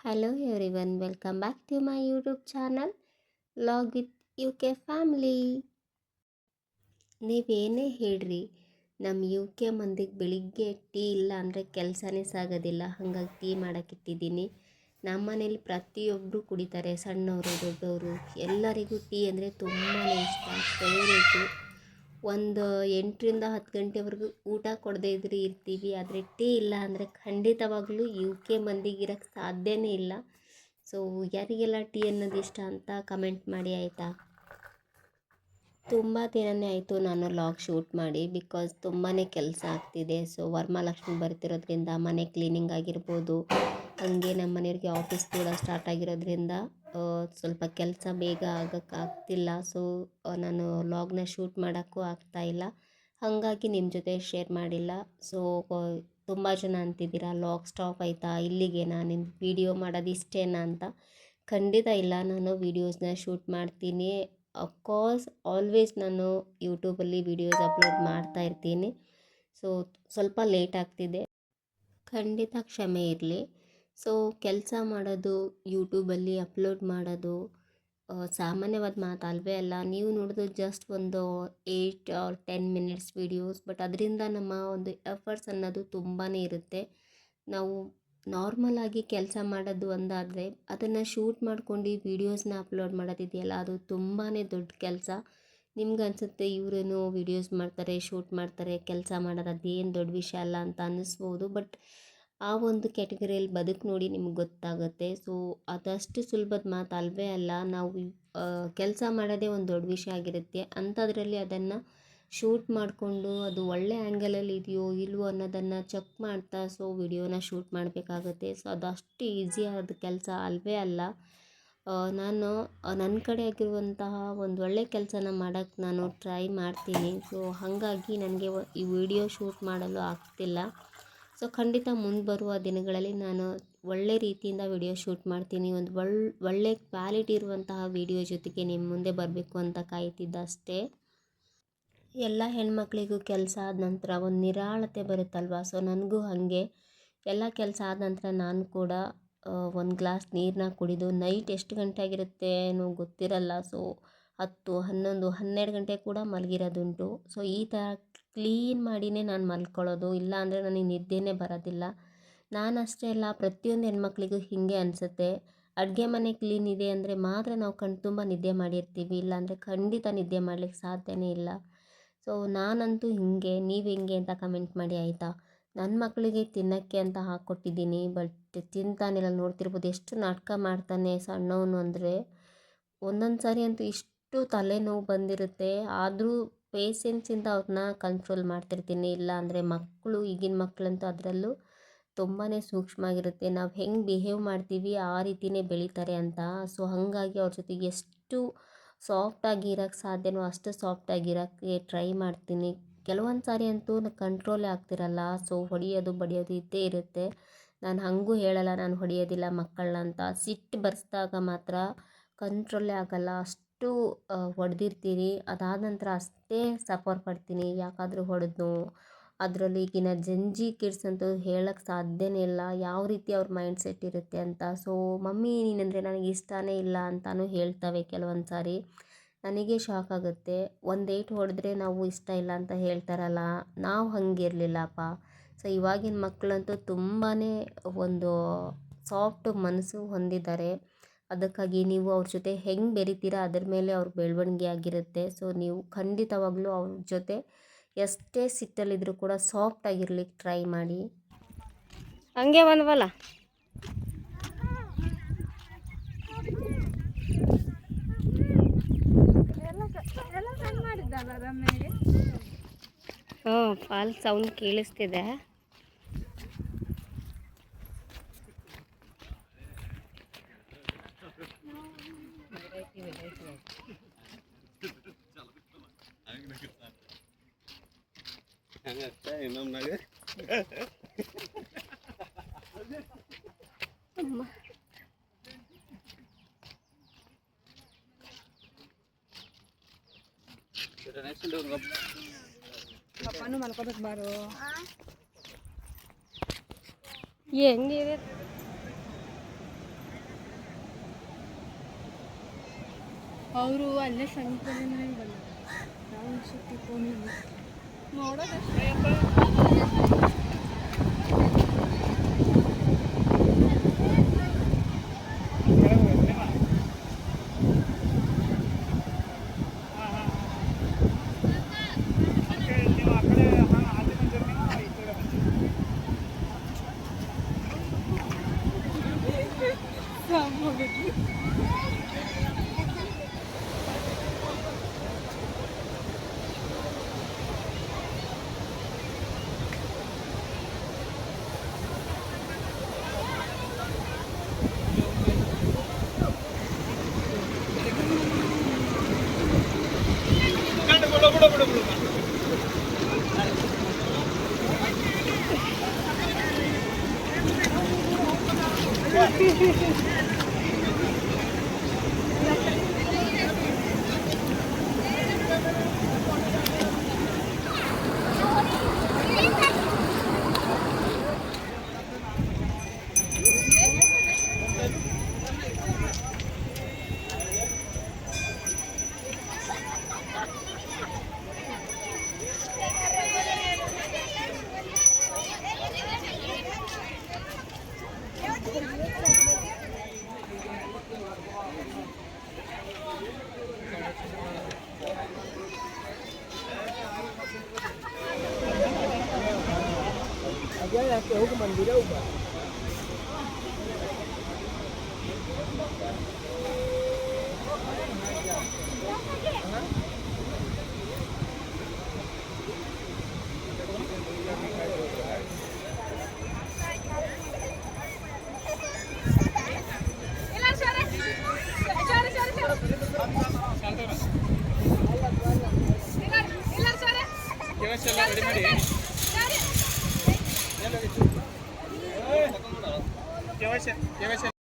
Hello everyone, welcome back to my YouTube channel Log with UK Family. ನೀವೇನೇ ಹೇಳ್ರಿ, ನಮ್ಮ U K ಮಂದಿಗೆ ಬೆಳಿಗ್ಗೆ ಟೀ ಇಲ್ಲ ಅಂದರೆ ಕೆಲಸನೇ ಸಾಗೋದಿಲ್ಲ. ಹಾಗಾಗಿ ಟೀ ಮಾಡೋಕ್ಕಿಟ್ಟಿದ್ದೀನಿ. ನಮ್ಮ ಮನೇಲಿ ಪ್ರತಿಯೊಬ್ಬರು ಕುಡಿತಾರೆ, ಸಣ್ಣವರು ದೊಡ್ಡವರು ಎಲ್ಲರಿಗೂ ಟೀ ಅಂದರೆ ತುಂಬಾ ಇಷ್ಟ, ಫೇವ್ರೇಟು. ಒಂದು 8ರಿಂದ 10 ಗಂಟೆವರೆಗೂ ಊಟ ಕೊಡದೇ ಇದ್ರೆ ಇರ್ತೀವಿ. ಆದರೆ ಟೀ ಇಲ್ಲ ಅಂದರೆ ಖಂಡಿತವಾಗ್ಲೂ ಯು ಕೆ ಮಂದಿಗೆ ಇರೋಕ್ಕೆ ಸಾಧ್ಯನೇ ಇಲ್ಲ. ಸೊ ಯಾರಿಗೆಲ್ಲ ಟೀ ಅನ್ನೋದು ಇಷ್ಟ ಅಂತ ಕಮೆಂಟ್ ಮಾಡಿ ಆಯಿತಾ. ತುಂಬ ದಿನವೇ ಆಯಿತು ನಾನು ಲಾಗ್ ಶೂಟ್ ಮಾಡಿ, ಬಿಕಾಸ್ ತುಂಬಾ ಕೆಲಸ ಆಗ್ತಿದೆ. ಸೊ ವರಮಹಾಲಕ್ಷ್ಮಿ ಬರ್ತಿರೋದ್ರಿಂದ ಮನೆ ಕ್ಲೀನಿಂಗ್ ಆಗಿರ್ಬೋದು, ಹಾಗೆ ನಮ್ಮ ಮನೆಯವ್ರಿಗೆ ಆಫೀಸ್ ಕೂಡ ಸ್ಟಾರ್ಟ್ ಆಗಿರೋದ್ರಿಂದ ಸ್ವಲ್ಪ ಕೆಲಸ ಬೇಗ ಆಗೋಕ್ಕಾಗ್ತಿಲ್ಲ. ಸೊ ನಾನು ಲಾಗ್ನ ಶೂಟ್ ಮಾಡೋಕ್ಕೂ ಆಗ್ತಾಯಿಲ್ಲ, ಹಾಗಾಗಿ ನಿಮ್ಮ ಜೊತೆ ಶೇರ್ ಮಾಡಿಲ್ಲ. ಸೊ ತುಂಬ ಜನ ಅಂತಿದ್ದೀರಾ ಲಾಗ್ ಸ್ಟಾಪ್ ಆಯಿತಾ, ಇಲ್ಲಿಗೇನಾ, ನಿಮ್ಮ ವೀಡಿಯೋ ಮಾಡೋದು ಇಷ್ಟೇನಾ ಅಂತ. ಖಂಡಿತ ಇಲ್ಲ, ನಾನು ವೀಡಿಯೋಸ್ನ ಶೂಟ್ ಮಾಡ್ತೀನಿ. ಅಫ್ಕೋರ್ಸ್ ಆಲ್ವೇಸ್ ನಾನು ಯೂಟ್ಯೂಬಲ್ಲಿ ವೀಡಿಯೋಸ್ ಅಪ್ಲೋಡ್ ಮಾಡ್ತಾ ಇರ್ತೀನಿ. ಸೊ ಸ್ವಲ್ಪ ಲೇಟ್ ಆಗ್ತಿದೆ, ಖಂಡಿತ ಕ್ಷಮೆ ಇರಲಿ. ಸೊ ಕೆಲಸ ಮಾಡೋದು, ಯೂಟ್ಯೂಬಲ್ಲಿ ಅಪ್ಲೋಡ್ ಮಾಡೋದು ಸಾಮಾನ್ಯವಾದ ಮಾತು ಅಲ್ವೇ ಅಲ್ಲ. ನೀವು ನೋಡೋದು ಜಸ್ಟ್ ಒಂದು 8 or 10 ಮಿನಿಟ್ಸ್ ವೀಡಿಯೋಸ್, ಬಟ್ ಅದರಿಂದ ನಮ್ಮ ಒಂದು ಎಫರ್ಟ್ಸ್ ಅನ್ನೋದು ತುಂಬಾ ಇರುತ್ತೆ. ನಾವು ನಾರ್ಮಲ್ ಆಗಿ ಕೆಲಸ ಮಾಡೋದು ಒಂದಾದರೆ ಅದನ್ನು ಶೂಟ್ ಮಾಡ್ಕೊಂಡು ವೀಡಿಯೋಸ್ನ ಅಪ್ಲೋಡ್ ಮಾಡೋದಿದೆಯಲ್ಲ, ಅದು ತುಂಬಾ ದೊಡ್ಡ ಕೆಲಸ. ನಿಮ್ಗೆ ಅನಿಸುತ್ತೆ ಇವರೇನು ವೀಡಿಯೋಸ್ ಮಾಡ್ತಾರೆ, ಶೂಟ್ ಮಾಡ್ತಾರೆ, ಕೆಲಸ ಮಾಡೋದು ಅದೇನು ದೊಡ್ಡ ವಿಷಯ ಅಲ್ಲ ಅಂತ ಅನ್ನಿಸ್ಬೋದು. ಬಟ್ ಆ ಒಂದು ಕ್ಯಾಟಗರಿಯಲ್ಲಿ ಬದುಕು ನೋಡಿ ನಿಮ್ಗೆ ಗೊತ್ತಾಗುತ್ತೆ. ಸೊ ಅದಷ್ಟು ಸುಲಭದ ಮಾತು ಅಲ್ವೇ ಅಲ್ಲ. ನಾವು ಕೆಲಸ ಮಾಡೋದೇ ಒಂದು ದೊಡ್ಡ ವಿಷಯ ಆಗಿರುತ್ತೆ. ಅಂಥದ್ರಲ್ಲಿ ಅದನ್ನು ಶೂಟ್ ಮಾಡಿಕೊಂಡು ಅದು ಒಳ್ಳೆ ಆ್ಯಂಗಲಲ್ಲಿ ಇದೆಯೋ ಇಲ್ವೋ ಅನ್ನೋದನ್ನು ಚೆಕ್ ಮಾಡ್ತಾ ಸೊ ವಿಡಿಯೋನ ಶೂಟ್ ಮಾಡಬೇಕಾಗುತ್ತೆ. ಸೊ ಅದಷ್ಟು ಈಸಿಯಾದ ಕೆಲಸ ಅಲ್ವೇ ಅಲ್ಲ. ನಾನು ನನ್ನ ಕಡೆ ಆಗಿರುವಂತಹ ಒಂದು ಒಳ್ಳೆ ಕೆಲಸನ ಮಾಡೋಕ್ಕೆ ನಾನು ಟ್ರೈ ಮಾಡ್ತೀನಿ. ಸೊ ಹಾಗಾಗಿ ನನಗೆ ಈ ವಿಡಿಯೋ ಶೂಟ್ ಮಾಡಲು ಆಗ್ತಿಲ್ಲ. ಸೊ ಖಂಡಿತ ಮುಂದೆ ಬರುವ ದಿನಗಳಲ್ಲಿ ನಾನು ಒಳ್ಳೆ ರೀತಿಯಿಂದ ವಿಡಿಯೋ ಶೂಟ್ ಮಾಡ್ತೀನಿ. ಒಂದು ಒಳ್ಳೆ ಕ್ವಾಲಿಟಿ ಇರುವಂತಹ ವಿಡಿಯೋ ಜೊತೆಗೆ ನಿಮ್ಮ ಮುಂದೆ ಬರಬೇಕು ಅಂತ ಕಾಯ್ತಿದ್ದಷ್ಟೇ. ಎಲ್ಲ ಹೆಣ್ಮಕ್ಳಿಗೂ ಕೆಲಸ ಆದ ನಂತರ ಒಂದು ನಿರಾಳತೆ ಬರುತ್ತಲ್ವ. ಸೊ ನನಗೂ ಹಾಗೆ ಎಲ್ಲ ಕೆಲಸ ಆದ ನಂತರ ನಾನು ಕೂಡ ಒಂದು ಗ್ಲಾಸ್ ನೀರನ್ನ ಕುಡಿದು, ನೈಟ್ ಎಷ್ಟು ಗಂಟೆ ಆಗಿರುತ್ತೆ ಏನೋ ಗೊತ್ತಿರಲ್ಲ, ಸೊ 10, 11, 12 ಗಂಟೆ ಕೂಡ ಮಲಗಿರೋದುಂಟು. ಸೊ ಈ ಥರ ಕ್ಲೀನ್ ಮಾಡಿನೇ ನಾನು ಮಲ್ಕೊಳ್ಳೋದು, ಇಲ್ಲ ಅಂದರೆ ನನಗೆ ನಿದ್ದೆನೇ ಬರೋದಿಲ್ಲ. ನಾನಷ್ಟೇ ಅಲ್ಲ, ಪ್ರತಿಯೊಂದು ಹೆಣ್ಮಕ್ಳಿಗೂ ಹೀಗೆ ಅನಿಸುತ್ತೆ. ಅಡುಗೆ ಮನೆ ಕ್ಲೀನ್ ಇದೆ ಅಂದರೆ ಮಾತ್ರ ನಾವು ಕಣ್ಣು ತುಂಬ ನಿದ್ದೆ ಮಾಡಿರ್ತೀವಿ, ಇಲ್ಲಾಂದರೆ ಖಂಡಿತ ನಿದ್ದೆ ಮಾಡಲಿಕ್ಕೆ ಸಾಧ್ಯನೇ ಇಲ್ಲ. ಸೊ ನಾನಂತೂ ಹೀಗೆ, ನೀವು ಹೆಂಗೆ ಅಂತ ಕಮೆಂಟ್ ಮಾಡಿ ಆಯಿತಾ. ನನ್ನ ಮಕ್ಕಳಿಗೆ ತಿನ್ನೋಕ್ಕೆ ಅಂತ ಹಾಕ್ಕೊಟ್ಟಿದ್ದೀನಿ, ಬಟ್ ತಿಂತಾನಿಲ್ಲ. ನೋಡ್ತಿರ್ಬೋದು ಎಷ್ಟು ನಾಟಕ ಮಾಡ್ತಾನೆ ಸಣ್ಣವನು ಅಂದರೆ. ಒಂದೊಂದು ಸಾರಿ ಅಂತೂ ಇಷ್ಟು ತಲೆನೋವು ಬಂದಿರುತ್ತೆ, ಆದರೂ ಪೇಷೆನ್ಸಿಂದ ಅವ್ರನ್ನ ಕಂಟ್ರೋಲ್ ಮಾಡ್ತಿರ್ತೀನಿ. ಇಲ್ಲ ಅಂದರೆ ಮಕ್ಕಳು, ಈಗಿನ ಮಕ್ಕಳಂತೂ ಅದರಲ್ಲೂ ತುಂಬಾ ಸೂಕ್ಷ್ಮ ಆಗಿರುತ್ತೆ. ನಾವು ಹೆಂಗೆ ಬಿಹೇವ್ ಮಾಡ್ತೀವಿ ಆ ರೀತಿಯೇ ಬೆಳೀತಾರೆ ಅಂತ. ಸೊ ಹಾಗಾಗಿ ಅವ್ರ ಜೊತೆಗೆ ಎಷ್ಟು ಸಾಫ್ಟಾಗಿ ಇರೋಕ್ಕೆ ಸಾಧ್ಯನೋ ಅಷ್ಟು ಸಾಫ್ಟಾಗಿ ಇರೋಕ್ಕೆ ಟ್ರೈ ಮಾಡ್ತೀನಿ. ಕೆಲವೊಂದು ಸಾರಿ ಅಂತೂ ಕಂಟ್ರೋಲೇ ಆಗ್ತಿರಲ್ಲ. ಸೊ ಹೊಡೆಯೋದು ಬಡಿಯೋದು ಇದ್ದೇ ಇರುತ್ತೆ. ನಾನು ಹಾಗೂ ಹೇಳಲ್ಲ ನಾನು ಹೊಡೆಯೋದಿಲ್ಲ ಮಕ್ಕಳನ್ನ ಅಂತ. ಸಿಟ್ಟು ಬರ್ಸಿದಾಗ ಮಾತ್ರ ಕಂಟ್ರೋಲೇ ಆಗಲ್ಲ, ಅಷ್ಟು ಹೊಡೆದಿರ್ತೀನಿ. ಅದಾದ ನಂತರ ಅಷ್ಟೇ ಸಫರ್ ಪಡ್ತೀನಿ, ಯಾಕಾದರೂ ಹೊಡೆದ್ನು. ಅದರಲ್ಲಿ ಈಗಿನ ಜಂಜಿ ಕಿಡ್ಸ್ ಅಂತೂ ಹೇಳೋಕ್ಕೆ ಸಾಧ್ಯನೇ ಇಲ್ಲ, ಯಾವ ರೀತಿ ಅವ್ರ ಮೈಂಡ್ ಸೆಟ್ ಇರುತ್ತೆ ಅಂತ. ಸೊ ಮಮ್ಮಿ ನೀನಂದರೆ ನನಗೆ ಇಷ್ಟನೇ ಇಲ್ಲ ಅಂತಲೂ ಹೇಳ್ತವೆ ಕೆಲವೊಂದು ಸಾರಿ. ನನಗೆ ಶಾಕ್ ಆಗುತ್ತೆ. ಒಂದು ಏಟು ಹೊಡೆದ್ರೆ ನಾವು ಇಷ್ಟ ಇಲ್ಲ ಅಂತ ಹೇಳ್ತಾರಲ್ಲ, ನಾವು ಹಂಗಿರಲಿಲ್ಲಪ್ಪ. ಸೊ ಇವಾಗಿನ ಮಕ್ಕಳಂತೂ ತುಂಬಾ ಒಂದು ಸಾಫ್ಟ್ ಮನಸ್ಸು ಹೊಂದಿದ್ದಾರೆ. ಅದಕ್ಕಾಗಿ ನೀವು ಅವ್ರ ಜೊತೆ ಹೆಂಗೆ ಬೆರಿತೀರಾ ಅದ್ರ ಮೇಲೆ ಅವ್ರ ಬೆಳವಣಿಗೆ ಆಗಿರುತ್ತೆ. ಸೊ ನೀವು ಖಂಡಿತವಾಗ್ಲೂ ಅವ್ರ ಜೊತೆ ಎಷ್ಟೇ ಸಿಟ್ಟಲ್ಲಿದ್ದರೂ ಕೂಡ ಸಾಫ್ಟ್ ಆಗಿರ್ಲಿಕ್ಕೆ ಟ್ರೈ ಮಾಡಿ. ಹಂಗೆ ಬಂದ್ವಲ್ಲ. ಹ್ಞೂ, ಫಾಲ್ ಸೌಂಡ್ ಕೇಳಿಸ್ತಿದೆ. ಪಪ್ಪನು ಮಲ್ಕೋಬೇಕು ಬಾರು. ಹೆಂಗಿದೆ ಅವರು ಅಲ್ಲೇ ಸಮೀಪದಲ್ಲಿ ಬಂದರು ನಾವು ಶಕ್ತಿ ನೋಡೋದಷ್ಟೇ. ಹೋಗಿ ಬಂದಿರ केव्हा